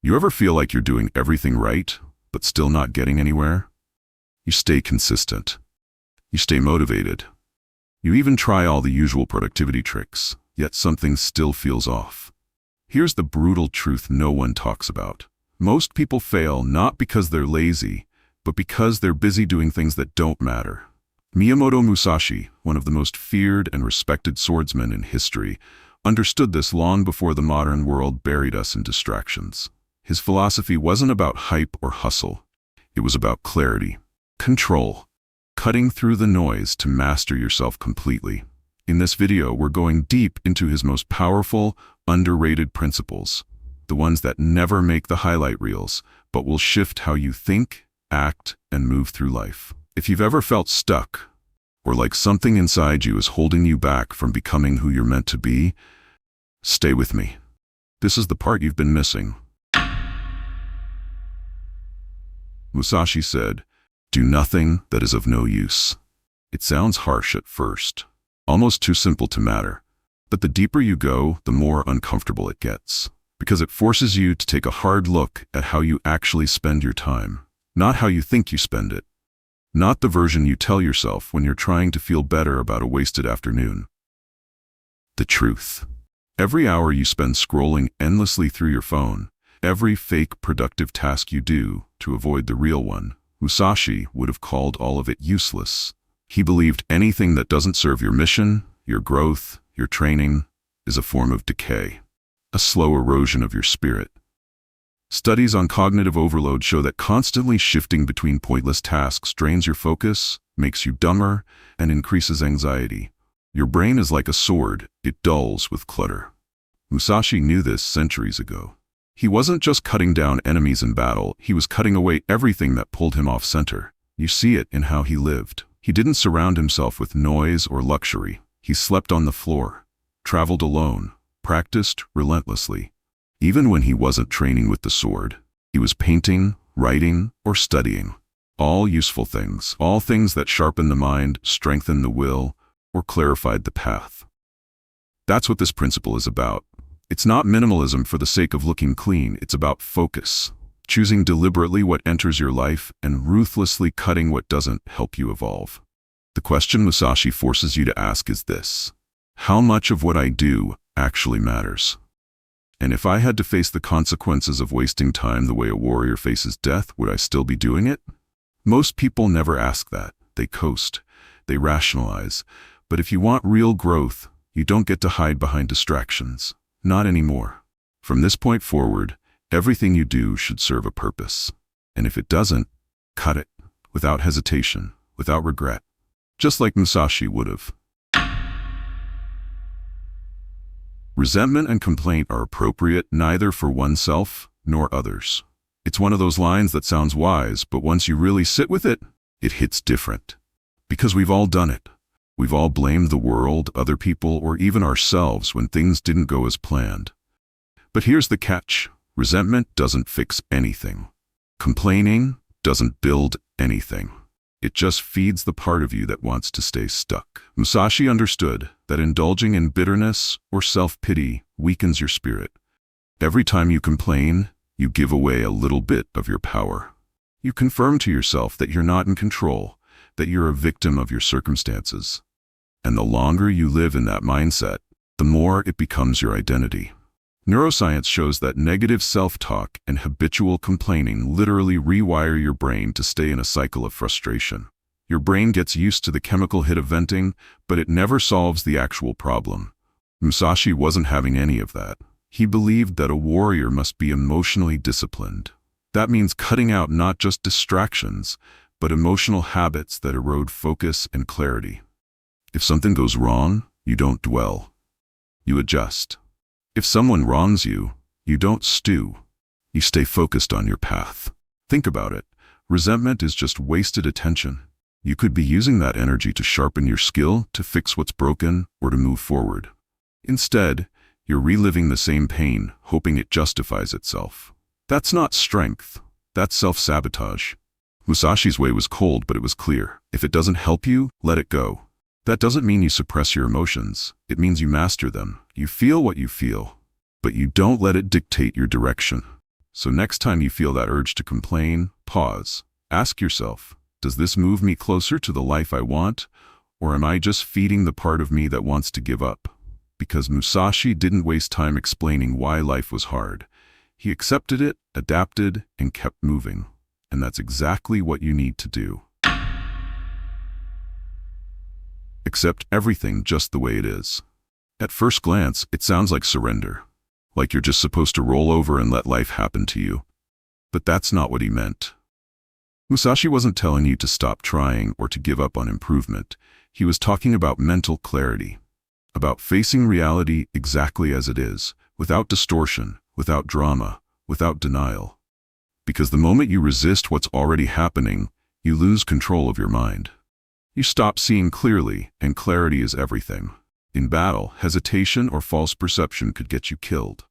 You ever feel like you're doing everything right, but still not getting anywhere? You stay consistent. You stay motivated. You even try all the usual productivity tricks, yet something still feels off. Here's the brutal truth no one talks about. Most people fail not because they're lazy, but because they're busy doing things that don't matter. Miyamoto Musashi, one of the most feared and respected swordsmen in history, understood this long before the modern world buried us in distractions. His philosophy wasn't about hype or hustle. It was about clarity, control, cutting through the noise to master yourself completely. In this video, we're going deep into his most powerful, underrated principles, the ones that never make the highlight reels, but will shift how you think, act, and move through life. If you've ever felt stuck, or like something inside you is holding you back from becoming who you're meant to be, stay with me. This is the part you've been missing. Musashi said, "Do nothing that is of no use." It sounds harsh at first, almost too simple to matter. But the deeper you go, the more uncomfortable it gets, because it forces you to take a hard look at how you actually spend your time, not how you think you spend it, not the version you tell yourself when you're trying to feel better about a wasted afternoon. The truth. Every hour you spend scrolling endlessly through your phone, every fake productive task you do to avoid the real one, Musashi would have called all of it useless. He believed anything that doesn't serve your mission, your growth, your training, is a form of decay, a slow erosion of your spirit. Studies on cognitive overload show that constantly shifting between pointless tasks drains your focus, makes you dumber, and increases anxiety. Your brain is like a sword, it dulls with clutter. Musashi knew this centuries ago. He wasn't just cutting down enemies in battle, he was cutting away everything that pulled him off center. You see it in how he lived. He didn't surround himself with noise or luxury. He slept on the floor, traveled alone, practiced relentlessly. Even when he wasn't training with the sword, he was painting, writing, or studying. All useful things, all things that sharpen the mind, strengthen the will, or clarified the path. That's what this principle is about. It's not minimalism for the sake of looking clean, it's about focus, choosing deliberately what enters your life and ruthlessly cutting what doesn't help you evolve. The question Musashi forces you to ask is this: how much of what I do actually matters? And if I had to face the consequences of wasting time the way a warrior faces death, would I still be doing it? Most people never ask that. They coast, they rationalize. But if you want real growth, you don't get to hide behind distractions. Not anymore. From this point forward, everything you do should serve a purpose. And if it doesn't, cut it, without hesitation, without regret, just like Musashi would have. Resentment and complaint are appropriate neither for oneself nor others. It's one of those lines that sounds wise, but once you really sit with it, it hits different. Because we've all done it. We've all blamed the world, other people, or even ourselves when things didn't go as planned. But here's the catch: resentment doesn't fix anything. Complaining doesn't build anything. It just feeds the part of you that wants to stay stuck. Musashi understood that indulging in bitterness or self-pity weakens your spirit. Every time you complain, you give away a little bit of your power. You confirm to yourself that you're not in control, that you're a victim of your circumstances. And the longer you live in that mindset, the more it becomes your identity. Neuroscience shows that negative self-talk and habitual complaining literally rewire your brain to stay in a cycle of frustration. Your brain gets used to the chemical hit of venting, but it never solves the actual problem. Musashi wasn't having any of that. He believed that a warrior must be emotionally disciplined. That means cutting out not just distractions, but emotional habits that erode focus and clarity. If something goes wrong, you don't dwell. You adjust. If someone wrongs you, you don't stew. You stay focused on your path. Think about it. Resentment is just wasted attention. You could be using that energy to sharpen your skill, to fix what's broken, or to move forward. Instead, you're reliving the same pain, hoping it justifies itself. That's not strength. That's self-sabotage. Musashi's way was cold, but it was clear. If it doesn't help you, let it go. That doesn't mean you suppress your emotions. It means you master them. You feel what you feel, but you don't let it dictate your direction. So next time you feel that urge to complain, pause. Ask yourself, does this move me closer to the life I want, or am I just feeding the part of me that wants to give up? Because Musashi didn't waste time explaining why life was hard. He accepted it, adapted, and kept moving. And that's exactly what you need to do. Accept everything just the way it is. At first glance, it sounds like surrender, like you're just supposed to roll over and let life happen to you. But that's not what he meant. Musashi wasn't telling you to stop trying or to give up on improvement. He was talking about mental clarity, about facing reality exactly as it is, without distortion, without drama, without denial. Because the moment you resist what's already happening, you lose control of your mind. You stop seeing clearly, and clarity is everything. In battle, hesitation or false perception could get you killed.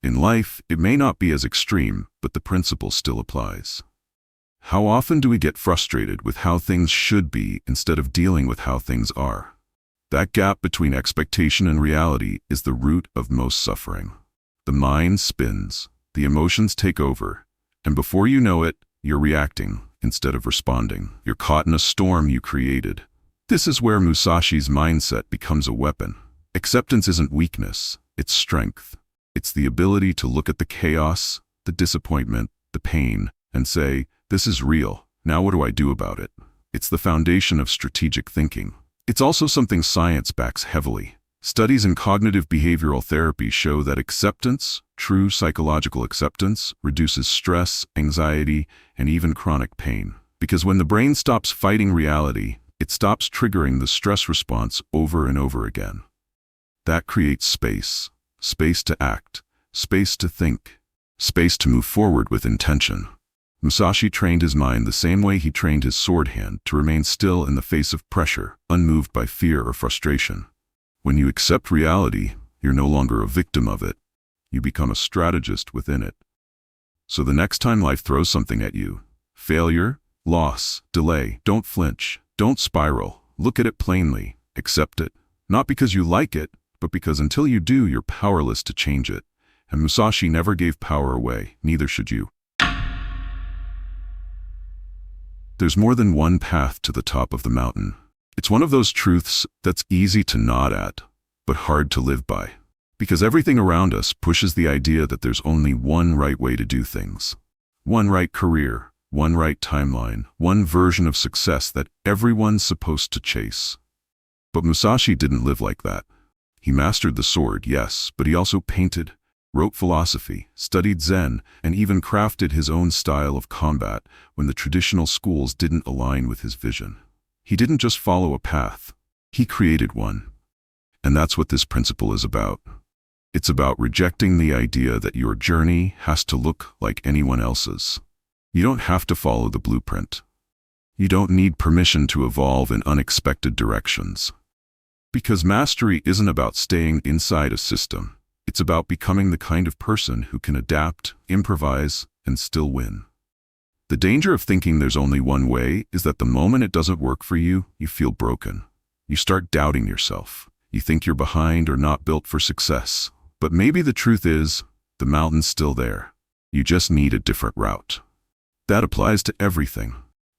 In life, it may not be as extreme, but the principle still applies. How often do we get frustrated with how things should be instead of dealing with how things are? That gap between expectation and reality is the root of most suffering. The mind spins, the emotions take over, and before you know it, you're reacting instead of responding. You're caught in a storm you created. This is where Musashi's mindset becomes a weapon. Acceptance isn't weakness, it's strength. It's the ability to look at the chaos, the disappointment, the pain, and say, this is real, now what do I do about it? It's the foundation of strategic thinking. It's also something science backs heavily. Studies in cognitive behavioral therapy show that acceptance, true psychological acceptance, reduces stress, anxiety, and even chronic pain. Because when the brain stops fighting reality, it stops triggering the stress response over and over again. That creates space. Space to act, space to think, space to move forward with intention. Musashi trained his mind the same way he trained his sword hand to remain still in the face of pressure, unmoved by fear or frustration. When you accept reality, you're no longer a victim of it. You become a strategist within it. So the next time life throws something at you, failure, loss, delay, don't flinch, don't spiral, look at it plainly, accept it. Not because you like it, but because until you do, you're powerless to change it. And Musashi never gave power away, neither should you. There's more than one path to the top of the mountain. It's one of those truths that's easy to nod at, but hard to live by. Because everything around us pushes the idea that there's only one right way to do things. One right career, one right timeline, one version of success that everyone's supposed to chase. But Musashi didn't live like that. He mastered the sword, yes, but he also painted, wrote philosophy, studied Zen, and even crafted his own style of combat when the traditional schools didn't align with his vision. He didn't just follow a path, he created one. And that's what this principle is about. It's about rejecting the idea that your journey has to look like anyone else's. You don't have to follow the blueprint. You don't need permission to evolve in unexpected directions. Because mastery isn't about staying inside a system. It's about becoming the kind of person who can adapt, improvise, and still win. The danger of thinking there's only one way is that the moment it doesn't work for you, you feel broken. You start doubting yourself. You think you're behind or not built for success. But maybe the truth is, the mountain's still there. You just need a different route. That applies to everything.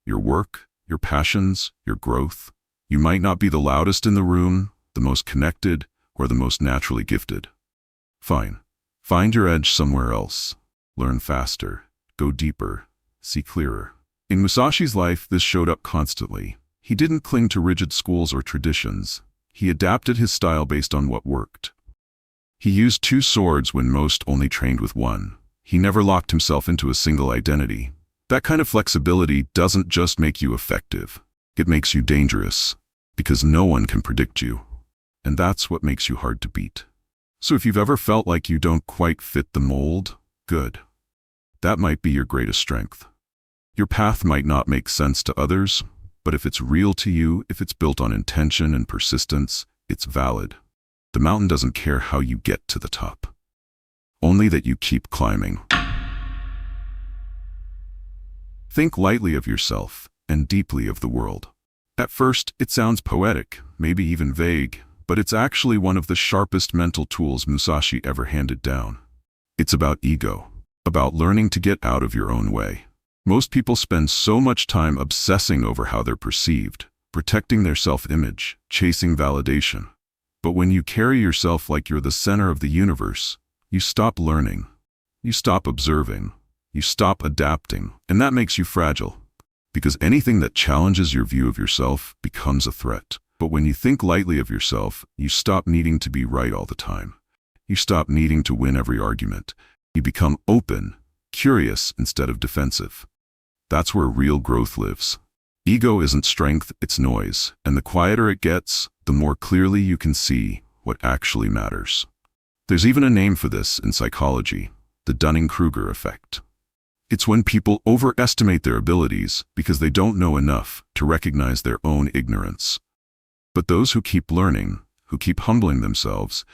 Your work, your passions, your growth. You might not be the loudest in the room, the most connected, or the most naturally gifted. Fine. Find your edge somewhere else. Learn faster. Go deeper. See clearer. In Musashi's life, this showed up constantly. He didn't cling to rigid schools or traditions. He adapted his style based on what worked. He used two swords when most only trained with one. He never locked himself into a single identity. That kind of flexibility doesn't just make you effective. It makes you dangerous, because no one can predict you. And that's what makes you hard to beat. So if you've ever felt like you don't quite fit the mold, good. That might be your greatest strength. Your path might not make sense to others, but if it's real to you, if it's built on intention and persistence, it's valid. The mountain doesn't care how you get to the top. Only that you keep climbing. Think lightly of yourself and deeply of the world. At first, it sounds poetic, maybe even vague, but it's actually one of the sharpest mental tools Musashi ever handed down. It's about ego. about learning to get out of your own way. Most people spend so much time obsessing over how they're perceived, protecting their self-image, chasing validation. But when you carry yourself like you're the center of the universe, you stop learning, you stop observing, you stop adapting, and that makes you fragile. Because anything that challenges your view of yourself becomes a threat. But when you think lightly of yourself, you stop needing to be right all the time. You stop needing to win every argument. You become open, curious instead of defensive. That's where real growth lives. Ego isn't strength, it's noise, and the quieter it gets, the more clearly you can see what actually matters. There's even a name for this in psychology, the Dunning-Kruger effect. It's when people overestimate their abilities because they don't know enough to recognize their own ignorance. But those who keep learning, who keep humbling themselves,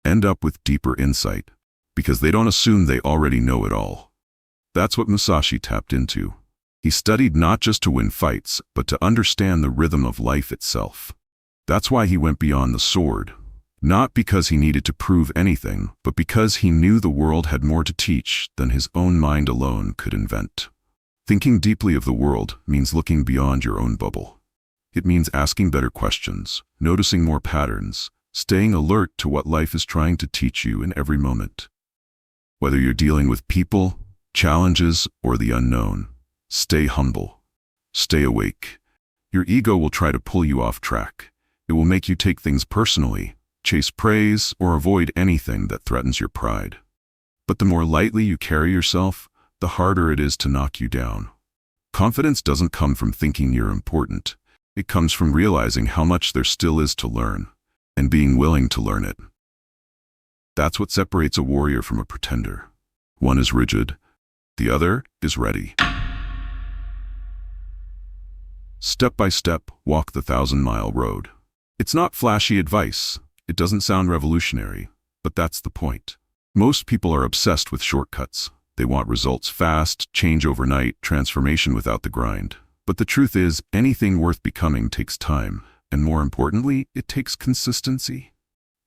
end up with deeper insight because they don't assume they already know it all. That's what Musashi tapped into. He studied not just to win fights, but to understand the rhythm of life itself. That's why he went beyond the sword. Not because he needed to prove anything, but because he knew the world had more to teach than his own mind alone could invent. Thinking deeply of the world means looking beyond your own bubble. It means asking better questions, noticing more patterns, staying alert to what life is trying to teach you in every moment. Whether you're dealing with people, challenges, or the unknown, stay humble. Stay awake. Your ego will try to pull you off track. It will make you take things personally, chase praise, or avoid anything that threatens your pride. But the more lightly you carry yourself, the harder it is to knock you down. Confidence doesn't come from thinking you're important. It comes from realizing how much there still is to learn, and being willing to learn it. That's what separates a warrior from a pretender. One is rigid, the other is ready. Step by step, walk the 1,000-mile road. It's not flashy advice. It doesn't sound revolutionary, but that's the point. Most people are obsessed with shortcuts. They want results fast, change overnight, transformation without the grind. But the truth is, anything worth becoming takes time, and more importantly, it takes consistency.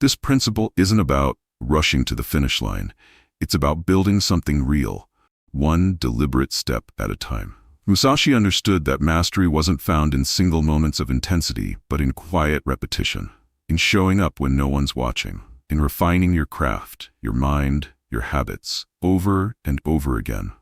This principle isn't about rushing to the finish line. It's about building something real, one deliberate step at a time. Musashi understood that mastery wasn't found in single moments of intensity, but in quiet repetition. In showing up when no one's watching, in refining your craft, your mind, your habits, over and over again.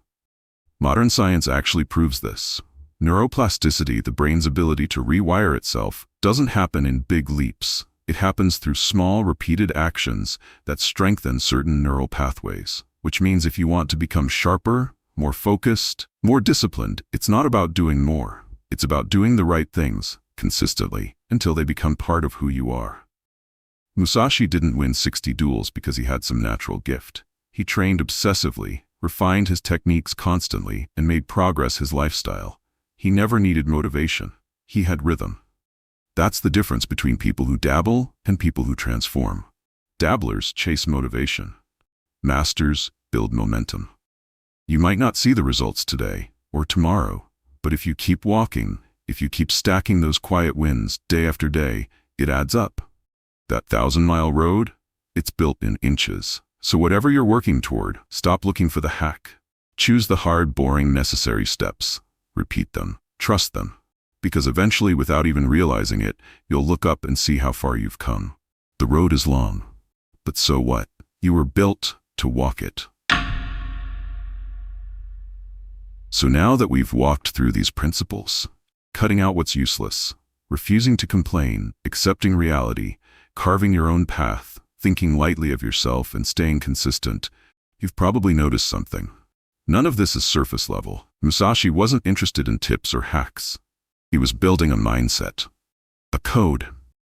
Modern science actually proves this. Neuroplasticity, the brain's ability to rewire itself, doesn't happen in big leaps. It happens through small, repeated actions that strengthen certain neural pathways. Which means if you want to become sharper, more focused, more disciplined, it's not about doing more. It's about doing the right things, consistently, until they become part of who you are. Musashi didn't win 60 duels because he had some natural gift. He trained obsessively, refined his techniques constantly, and made progress his lifestyle. He never needed motivation. He had rhythm. That's the difference between people who dabble and people who transform. Dabblers chase motivation. Masters build momentum. You might not see the results today or tomorrow, but if you keep walking, if you keep stacking those quiet wins day after day, it adds up. That 1,000-mile road, it's built in inches. So whatever you're working toward, stop looking for the hack. Choose the hard, boring, necessary steps. Repeat them. Trust them. Because eventually, without even realizing it, you'll look up and see how far you've come. The road is long. But so what? You were built to walk it. So now that we've walked through these principles, cutting out what's useless, refusing to complain, accepting reality, carving your own path, thinking lightly of yourself and staying consistent, you've probably noticed something. None of this is surface level. Musashi wasn't interested in tips or hacks. He was building a mindset, a code.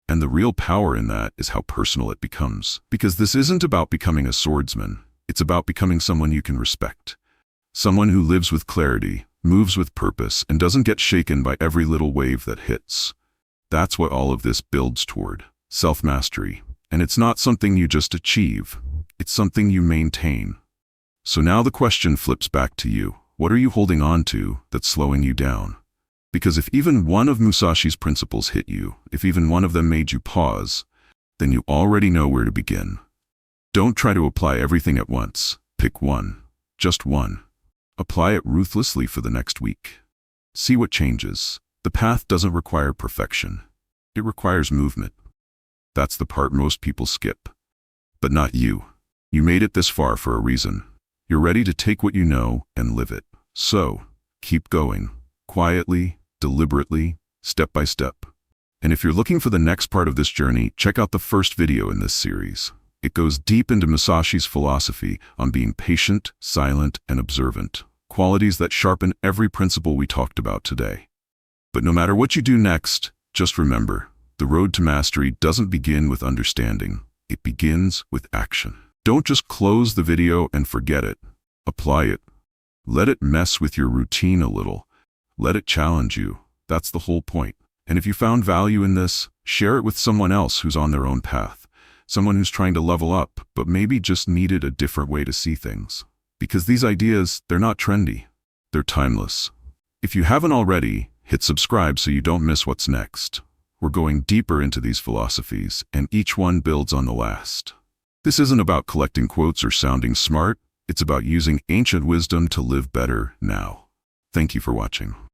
And the real power in that is how personal it becomes. Because this isn't about becoming a swordsman. It's about becoming someone you can respect. Someone who lives with clarity, moves with purpose, and doesn't get shaken by every little wave that hits. That's what all of this builds toward. Self-mastery. And it's not something you just achieve. It's something you maintain. So now the question flips back to you. What are you holding on to that's slowing you down? Because if even one of Musashi's principles hit you, if even one of them made you pause, then you already know where to begin. Don't try to apply everything at once. Pick one. Just one. Apply it ruthlessly for the next week. See what changes. The path doesn't require perfection. It requires movement. That's the part most people skip. But not you. You made it this far for a reason. You're ready to take what you know and live it. So, keep going. Quietly, deliberately, step by step. And if you're looking for the next part of this journey, check out the first video in this series. It goes deep into Musashi's philosophy on being patient, silent, and observant, qualities that sharpen every principle we talked about today. But no matter what you do next, just remember, the road to mastery doesn't begin with understanding. It begins with action. Don't just close the video and forget it. Apply it. Let it mess with your routine a little. Let it challenge you. That's the whole point. And if you found value in this, share it with someone else who's on their own path. Someone who's trying to level up, but maybe just needed a different way to see things. Because these ideas, they're not trendy. They're timeless. If you haven't already, hit subscribe so you don't miss what's next. We're going deeper into these philosophies, and each one builds on the last. This isn't about collecting quotes or sounding smart. It's about using ancient wisdom to live better now. Thank you for watching.